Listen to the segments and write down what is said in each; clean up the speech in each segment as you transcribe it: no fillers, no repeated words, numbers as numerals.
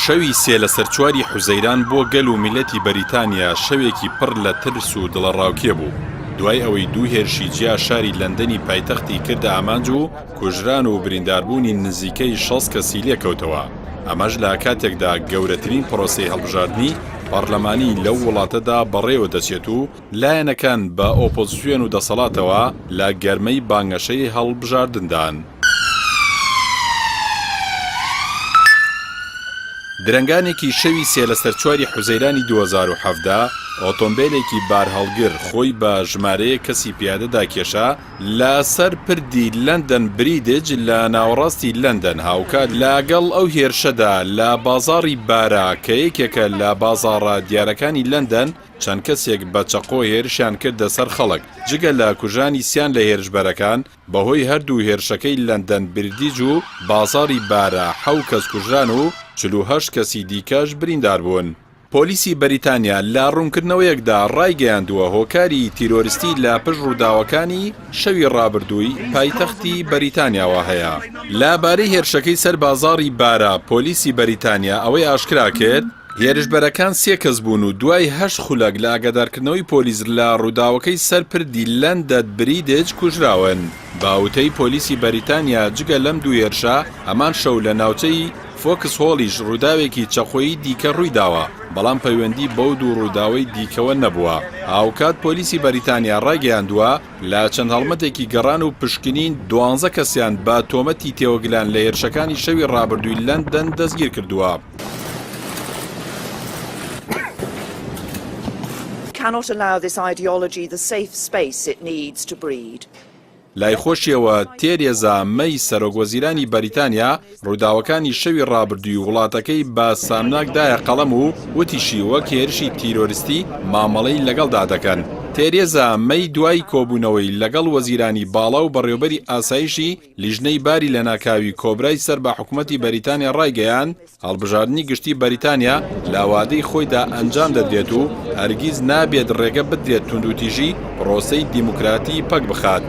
شەوی سێ لە سەرچواری حوزەیران بۆ گەل و میلەتی بەریتانیا شەوێکی پڕ لە ترس و دڵەڕاوکێ بوو. دوای ئەوەی دوو هێرشی جیا شاری لەندەنی پایتەختی کردە ئامانج و کوژران و برینداربوونی نزیکەی 60 کەسی لێکەوتەوە. ئەمەش لە کاتێکدا گەورەترین پرۆسەی هەڵبژاردنی پەرلەمانی لەو وڵاتەدا بەڕێوە دەچێت و لایەنەکان بە ئۆپۆزیسیۆن و دەسەڵاتەوە لە گەرمەی بانگەشەی هەڵبژاردندان. درەنگانێکی شەوی سێ لە سەرچواری حوزەیرانی 2017 ئۆتۆمبیلێکی بارهەڵگر خۆی بە ژمارەیە کەسی پیادەدا کێشا لە سەر پردی لەندەن بریدج لە ناوەڕاستی لەندەن هاوکات لەگەڵ ئەو هێرشەدا لە بازاڕی بارا کە یەکێکە لە بازاڕە دیارەکانی لەندەن چەند کەسێک بە چەقۆ هێرشیان کردە سەر خەڵک. جگە لە کوژانی سیان لە هێرشبەرەکان بەهۆی هەردوو هێرشەکەی لەندەن بریدج و بازاڕی بارە 7 کەس کوژران و 48 کەسی دیکەش بریندار بوون. پۆلیسی بەریتانیا لە ڕوونکردنەوەیەکدا ڕایگەیاندووە هۆکاری تیرۆریستی لە پشت ڕووداوەکانی شەوی ڕابردووی پایتەختی بەریتانیاوە هەیە. لەبارەی هێرشەکەی سەر بازاڕی بارە پۆلیسی بەریتانیا ئەوەی ئاشکرا کرد هێرشبەرەکان 3 کەس بوون و دوای 8 خولەک لە ئاگادارکردنەوەی پۆلیس لە ڕووداوەکەی سەر پردی لەندەن بریدج کوژراون. باوتەی پۆلیسی بەریتانیا جگە لەم دوو هێرشە ئەمان شەو لە ناوچەی فۆکس هۆڵیش ڕووداوێکی چەخۆیی دیکە ڕوویداوە، بەڵام پەیوەندی بەو دوو ڕووداوەی دیکەوە نەبووە. هاوکات پۆلیسی بەریتانیا ڕایگەیاندووە لە چەند هەڵمەتێکی گەڕان و پشکنین 12 کەسیان بە تۆمەتی تێوەگلان لە هێرشەکانی شەوی ڕابردووی لەندەن دەستگیر کردووە. Cannot allow this ideology the safe space it needs to breed. لای خۆشیەوە تێرێزا مەی سەرۆکوەزیرانی بەریتانیا ڕووداوەکانی شەوی ڕابردووی وڵاتەکەی بە سامناکدایە قەڵەم و وتیشی وەک هێرشی تیرۆریستی مامەڵەی لەگەڵدا دەکەن. تێرێزا مەی دوای کۆبوونەوەی لەگەڵ وەزیرانی باڵا و بەڕێوەبەری ئاسایشی لیژنەی باری لە ناکاوی کۆبرای سەر بە حکوومەتی بەریتانیا ڕایگەیان هەڵبژاردننی گشتی بەریتانیا لە وادەی خۆیدا ئەنجام دەدرێت و هەرگیز نابێت ڕێگە بدرێت توندوتیژی پرۆسەی دیموکراتی پەک بخات.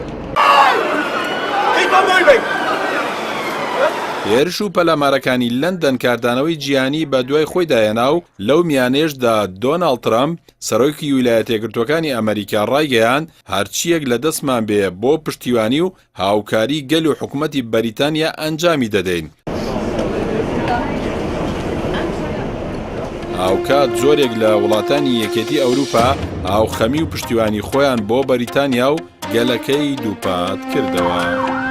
هێرش و پەلامارەکانی لەندەن کاردانەوەی جیهانی بە دوای خۆی داهێنا و لەو میانێشدا دۆناڵد ترامپ سەرۆکی ویلایەتە یەکگرتووەکانی ئەمریکا ڕایگەیاند هەرچیەک لە دەستمان بێ بۆ پشتیوانی و هاوکاری گەل و حکوومەتی بەریتانیا ئەنجامی دەدەین. هاوکات زۆرێک لە وڵاتانی یەکێتی ئەوروپا هاوخەمی و پشتیوانی خۆیان بۆ بەریتانیا و گەلەکەی دووپات کردەوە.